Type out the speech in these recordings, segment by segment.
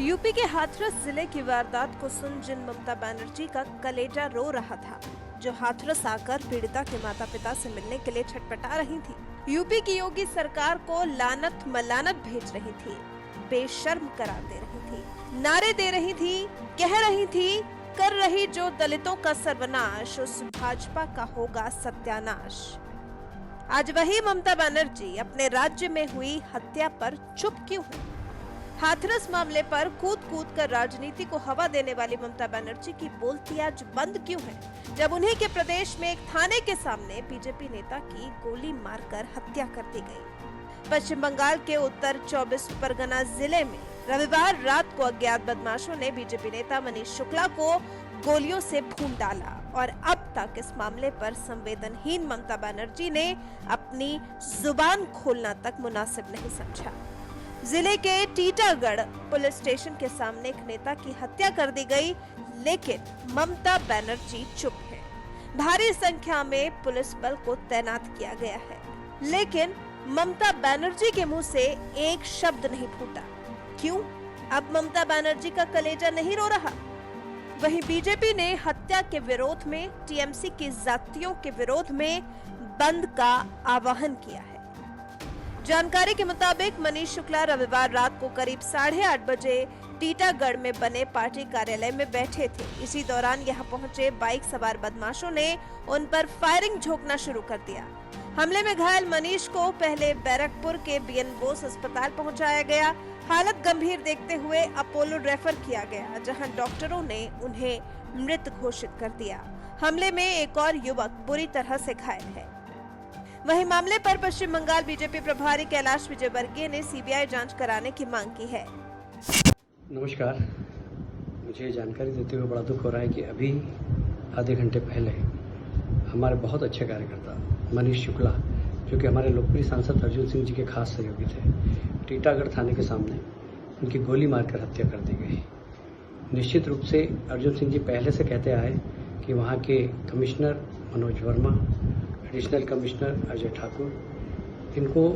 UP के हाथरस जिले की वारदात को सुन जिन ममता बनर्जी का कलेजा रो रहा था, जो हाथरस आकर पीड़िता के माता पिता से मिलने के लिए छटपटा रही थी, यूपी की योगी सरकार को लानत मलानत भेज रही थी, बेशर्म करार दे रही थी, नारे दे रही थी, कह रही थी, कर रही जो दलितों का सर्वनाश, उस भाजपा का होगा सत्यानाश। आज वही ममता बनर्जी अपने राज्य में हुई हत्या पर चुप क्यों है? हाथरस मामले पर कूद कूद कर राजनीति को हवा देने वाली ममता बनर्जी की बोलती आज बंद क्यों है, जब उन्हीं के प्रदेश में एक थाने के सामने बीजेपी नेता की गोली मारकर हत्या कर दी गई। पश्चिम बंगाल के उत्तर 24 परगना जिले में रविवार रात को अज्ञात बदमाशों ने बीजेपी नेता मनीष शुक्ला को गोलियों से भून डाला और अब तक इस मामले पर संवेदनहीन ममता बनर्जी ने अपनी जुबान खोलना तक मुनासिब नहीं समझा। जिले के टीटागढ़ पुलिस स्टेशन के सामने एक नेता की हत्या कर दी गई, लेकिन ममता बनर्जी चुप है। भारी संख्या में पुलिस बल को तैनात किया गया है, लेकिन ममता बनर्जी के मुंह से एक शब्द नहीं फूटा। क्यों? अब ममता बनर्जी का कलेजा नहीं रो रहा। वहीं बीजेपी ने हत्या के विरोध में टीएमसी की जातियों के विरोध में बंद का आह्वान किया है। जानकारी के मुताबिक मनीष शुक्ला रविवार रात को करीब 8:30 बजे टीटागढ़ में बने पार्टी कार्यालय में बैठे थे। इसी दौरान यहां पहुंचे बाइक सवार बदमाशों ने उन पर फायरिंग झोंकना शुरू कर दिया। हमले में घायल मनीष को पहले बैरकपुर के बीएन बोस अस्पताल पहुंचाया गया। हालत गंभीर देखते हुए अपोलो रेफर किया गया, जहां डॉक्टरों ने उन्हें मृत घोषित कर दिया। हमले में एक और युवक बुरी तरह से घायल है। वहीं मामले पर पश्चिम बंगाल बीजेपी प्रभारी कैलाश विजयवर्गीय ने सीबीआई जांच कराने की मांग की है। नमस्कार, मुझे जानकारी देते हुए बड़ा दुख हो रहा है कि अभी आधे घंटे पहले हमारे बहुत अच्छे कार्यकर्ता मनीष शुक्ला, जो कि हमारे लोकप्रिय सांसद अर्जुन सिंह जी के खास सहयोगी थे, टीटागढ़ थाने के सामने उनकी गोली मारकर हत्या कर दी गई। निश्चित रूप से अर्जुन सिंह जी पहले से कहते आए कि वहाँ के commissioner Manoj Verma, additional commissioner Ajay Thakur, इनको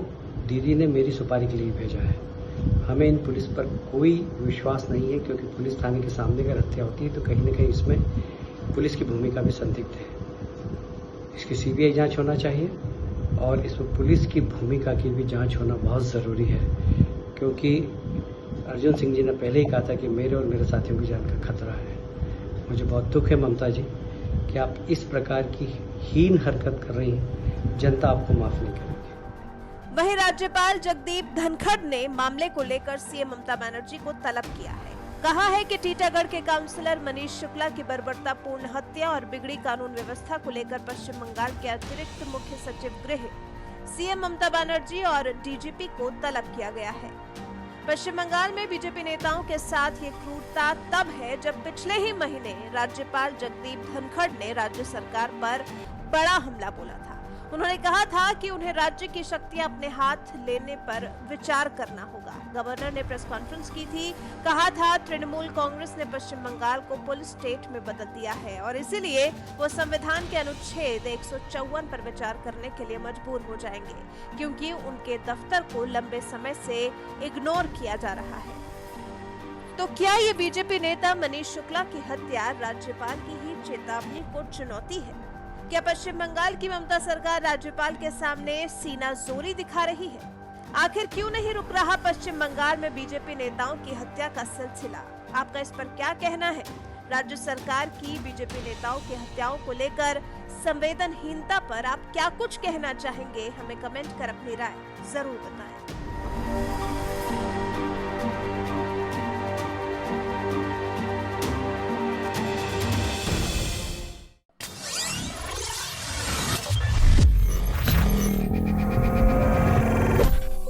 दीदी ने मेरी सुपारी के लिए भेजा है। हमें इन पुलिस पर कोई विश्वास नहीं है, क्योंकि पुलिस थाने के सामने अगर हत्या होती है तो कहीं न कहीं इसमें पुलिस की भूमिका भी संदिग्ध है। इसकी सीबीआई जांच होना चाहिए और इसमें पुलिस की भूमिका की भी जांच होना बहुत ज़रूरी है, क्योंकि अर्जुन सिंह जी ने पहले ही कहा था कि मेरे और मेरे साथियों की जान का खतरा है। मुझे बहुत दुख है ममता जी कि आप इस प्रकार की हीन हरकत कर रही हैं। जनता आपको माफ नहीं करेगी। वहीं राज्यपाल जगदीप धनखड़ ने मामले को लेकर सीएम ममता बनर्जी को तलब किया है। कहा है कि टीटागढ़ के काउंसलर मनीष शुक्ला की बर्बरतापूर्ण हत्या और बिगड़ी कानून व्यवस्था को लेकर पश्चिम बंगाल के अतिरिक्त मुख्य सचिव गृह सीएम ममता बनर्जी और डीजीपी को तलब किया गया है। पश्चिम बंगाल में बीजेपी नेताओं के साथ ये क्रूरता तब है जब पिछले ही महीने राज्यपाल जगदीप धनखड़ ने राज्य सरकार पर बड़ा हमला बोला था। उन्होंने कहा था कि उन्हें राज्य की शक्तियां अपने हाथ लेने पर विचार करना होगा। गवर्नर ने प्रेस कॉन्फ्रेंस की थी, कहा था तृणमूल कांग्रेस ने पश्चिम बंगाल को पुलिस स्टेट में बदल दिया है और इसीलिए वो संविधान के अनुच्छेद 154 पर विचार करने के लिए मजबूर हो जाएंगे, क्योंकि उनके दफ्तर को लंबे समय से इग्नोर किया जा रहा है। तो क्या ये बीजेपी नेता मनीष शुक्ला की हत्या राज्यपाल की ही चेतावनी को चुनौती है? क्या पश्चिम बंगाल की ममता सरकार राज्यपाल के सामने सीना जोरी दिखा रही है? आखिर क्यों नहीं रुक रहा पश्चिम बंगाल में बीजेपी नेताओं की हत्या का सिलसिला? आपका इस पर क्या कहना है? राज्य सरकार की बीजेपी नेताओं की हत्याओं को लेकर संवेदनहीनता पर आप क्या कुछ कहना चाहेंगे? हमें कमेंट कर अपनी राय जरूर बताएं।